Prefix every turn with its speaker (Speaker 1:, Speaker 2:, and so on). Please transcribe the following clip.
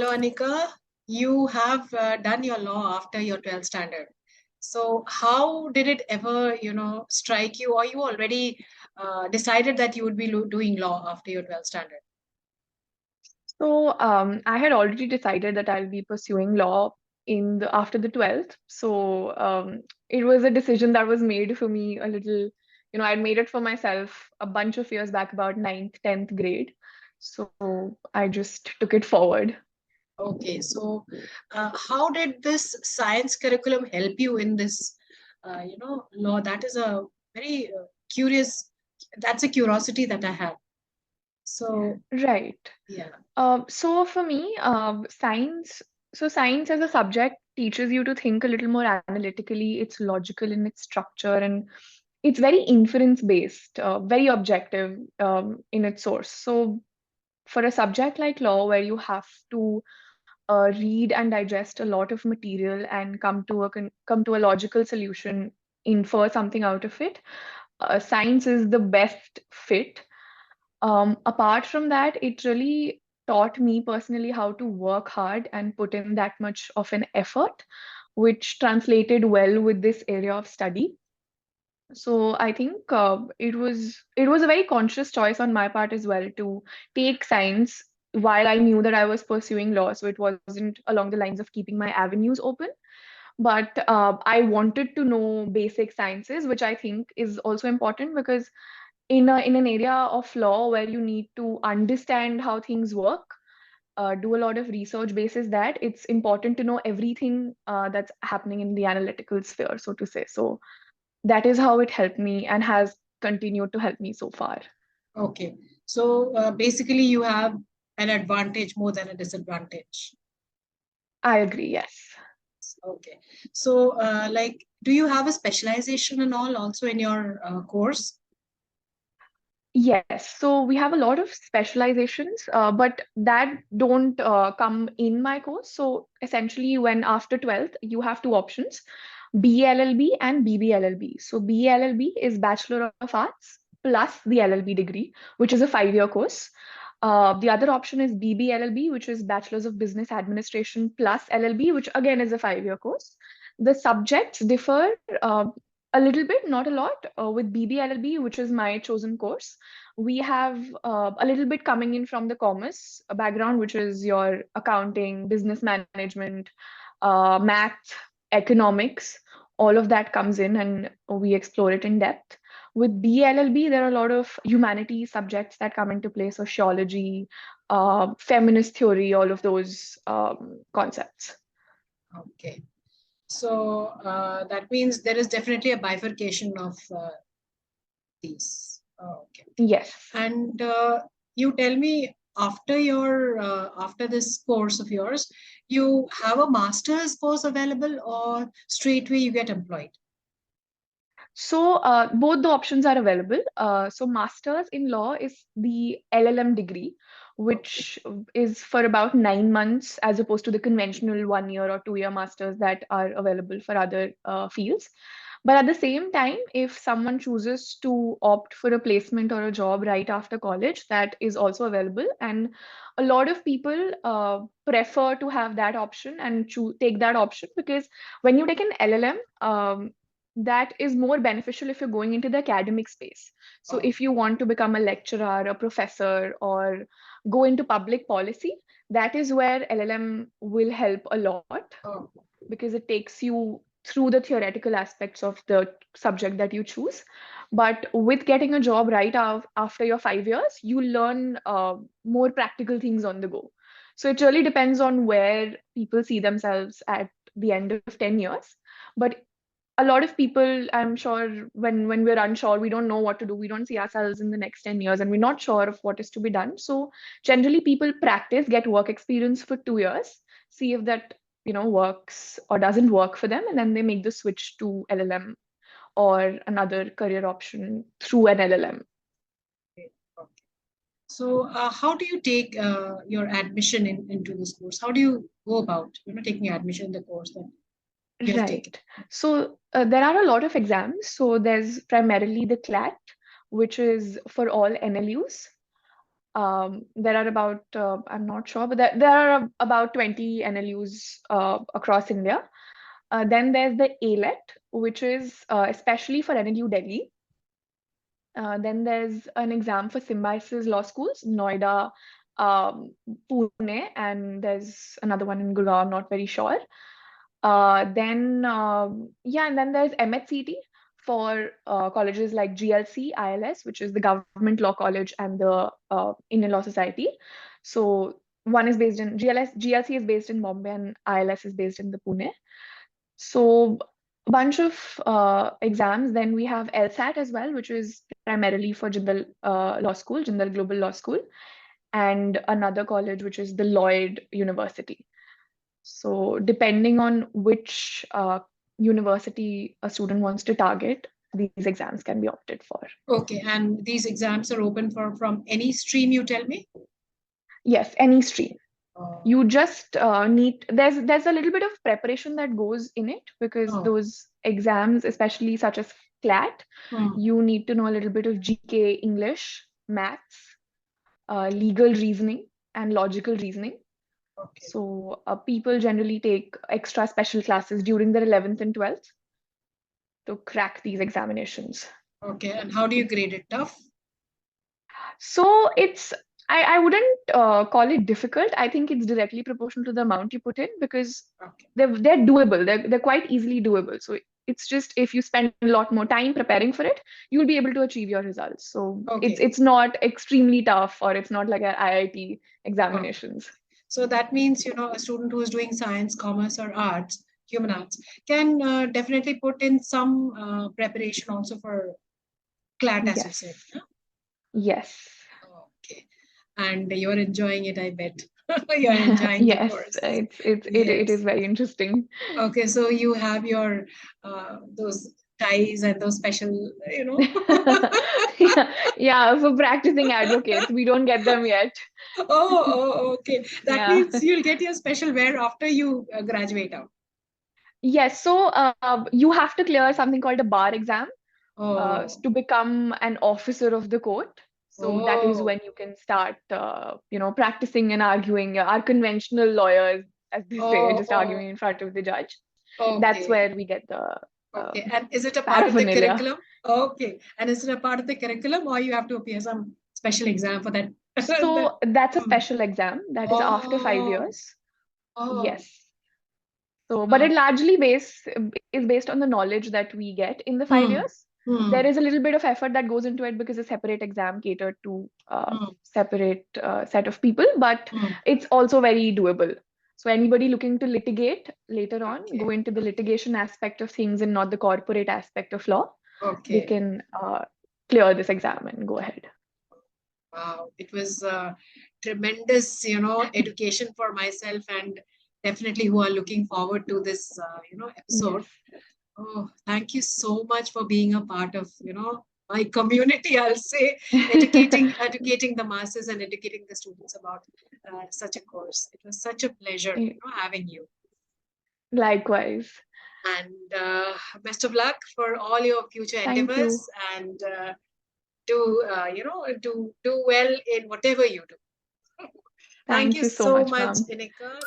Speaker 1: Hello, Anika. You have done your law after your 12th standard. So, how did it ever, strike you, or you already decided that you would be doing law after your 12th standard?
Speaker 2: So I had already decided that I'll be pursuing law after the 12th. So it was a decision that was made for me a little, I'd made it for myself a bunch of years back, about ninth, 10th grade. So I just took it forward.
Speaker 1: Okay, so how did this science curriculum help you in this, law? That is a very curious, that's a curiosity that I have. So,
Speaker 2: Right.
Speaker 1: yeah.
Speaker 2: So for me, science as a subject teaches you to think a little more analytically. It's logical in its structure, and it's very inference based, very objective in its source. So for a subject like law, where you have to read and digest a lot of material and come to a logical solution, infer something out of it, science is the best fit. Apart from that, it really taught me personally how to work hard and put in that much of an effort, which translated well with this area of study. So I think it was a very conscious choice on my part as well to take science while I knew that I was pursuing law. So it wasn't along the lines of keeping my avenues open, but I wanted to know basic sciences, which I think is also important because in an area of law where you need to understand how things work, do a lot of research basis that it's important to know everything that's happening in the analytical sphere, so to say. So that is how it helped me and has continued to help me so far.
Speaker 1: Okay. So basically, you have an advantage more than a disadvantage.
Speaker 2: I agree, yes.
Speaker 1: Okay. So, do you have a specialization and all also in your course?
Speaker 2: Yes, so we have a lot of specializations, but that don't come in my course. So essentially, when after 12th, you have two options, BLLB and BBLLB. So BLLB is Bachelor of Arts plus the LLB degree, which is a 5-year course. The other option is BBLLB, which is Bachelor's of Business Administration plus LLB, which again is a 5-year course. The subjects differ a little bit, not a lot. With BBLLB, which is my chosen course, we have a little bit coming in from the commerce background, which is your accounting, business management, math, economics. All of that comes in, and we explore it in depth. With BLLB, there are a lot of humanities subjects that come into play, sociology, feminist theory, all of those concepts.
Speaker 1: Okay. So that means there is definitely a bifurcation of these. Okay.
Speaker 2: Yes.
Speaker 1: And you tell me after your after this course of yours, you have a master's course available or straightway you get employed?
Speaker 2: So both the options are available. So master's in law is the LLM degree,
Speaker 1: Okay.
Speaker 2: which is for about 9 months, as opposed to the conventional 1 year or 2 year masters that are available for other fields. But at the same time, if someone chooses to opt for a placement or a job right after college, that is also available. And a lot of people prefer to have that option and take that option because when you take an LLM, that is more beneficial if you're going into the academic space. So
Speaker 1: Oh,
Speaker 2: if you want to become a lecturer, a professor, or go into public policy, that is where LLM will help a lot
Speaker 1: oh,
Speaker 2: because it takes you through the theoretical aspects of the subject that you choose. But with getting a job right after your 5 years, you learn more practical things on the go. So it really depends on where people see themselves at the end of 10 years. But a lot of people, I'm sure, when we're unsure, we don't know what to do, we don't see ourselves in the next 10 years, and we're not sure of what is to be done. So generally people practice, get work experience for 2 years, see if that works or doesn't work for them, and then they make the switch to LLM or another career option through an LLM.
Speaker 1: okay, okay. So how do you take your admission into this course? How do you go about, taking admission in the course that you have taken?
Speaker 2: Right. So there are a lot of exams. So there's primarily the CLAT, which is for all NLUs. There are about, I'm not sure, but there are about 20 NLUs across India. Then there's the ALET, which is especially for NLU Delhi. Then there's an exam for Symbiosis Law Schools, Noida, Pune, and there's another one in Gurgaon, I'm not very sure. And then there's MHCT for colleges like GLC, ILS, which is the Government Law College and the Indian Law Society. So one is based in GLC is based in Bombay, and ILS is based in the Pune. So a bunch of exams. Then we have LSAT as well, which is primarily for Jindal Law School, Jindal Global Law School, and another college, which is the Lloyd University. So depending on which university a student wants to target, these exams can be opted for.
Speaker 1: Okay, and these exams are open for from any stream, you tell me?
Speaker 2: Yes, any stream. You just need, there's a little bit of preparation that goes in it, because those exams, especially such as CLAT, you need to know a little bit of GK, English, maths, legal reasoning, and logical reasoning.
Speaker 1: Okay.
Speaker 2: So people generally take extra special classes during their 11th and 12th to crack these examinations.
Speaker 1: Okay, and how do you grade it? Tough?
Speaker 2: So I wouldn't call it difficult. I think it's directly proportional to the amount you put in, because they're doable. They're quite easily doable. So it's just, if you spend a lot more time preparing for it, you'll be able to achieve your results. So it's not extremely tough, or it's not like an IIT examinations.
Speaker 1: So that means, a student who is doing science, commerce, or arts, human arts, can definitely put in some preparation also for CLAT, as you said. Huh?
Speaker 2: Yes.
Speaker 1: Okay. And you're enjoying it, I bet. You're enjoying the course.
Speaker 2: It is very interesting.
Speaker 1: Okay, so you have your those ties and those special,
Speaker 2: for practicing advocates. We don't get them yet.
Speaker 1: Okay. That means you'll get your special wear after you graduate out.
Speaker 2: Yes, so you have to clear something called a bar exam to become an officer of the court. So that is when you can start, practicing and arguing. Our conventional lawyers, as they say, just arguing in front of the judge. That's where we get the
Speaker 1: okay. And is it a part of the curriculum? Okay. And is it a part of the curriculum, or you have to appear some special exam for that?
Speaker 2: So that's a special exam that is after 5 years. Yes. So, but it largely is based on the knowledge that we get in the 5 years. There is a little bit of effort that goes into it, because a separate exam catered to separate set of people, but it's also very doable. So anybody looking to litigate later on, go into the litigation aspect of things and not the corporate aspect of law, they can clear this exam and go ahead.
Speaker 1: Wow, it was tremendous, education for myself, and definitely who are looking forward to this, episode. Yes. Oh, thank you so much for being a part of, my community, I'll say, educating the masses and educating the students about such a course. It was such a pleasure, having you.
Speaker 2: Likewise.
Speaker 1: And best of luck for all your future endeavors, and do well in whatever you do. Thank you so much, Anika.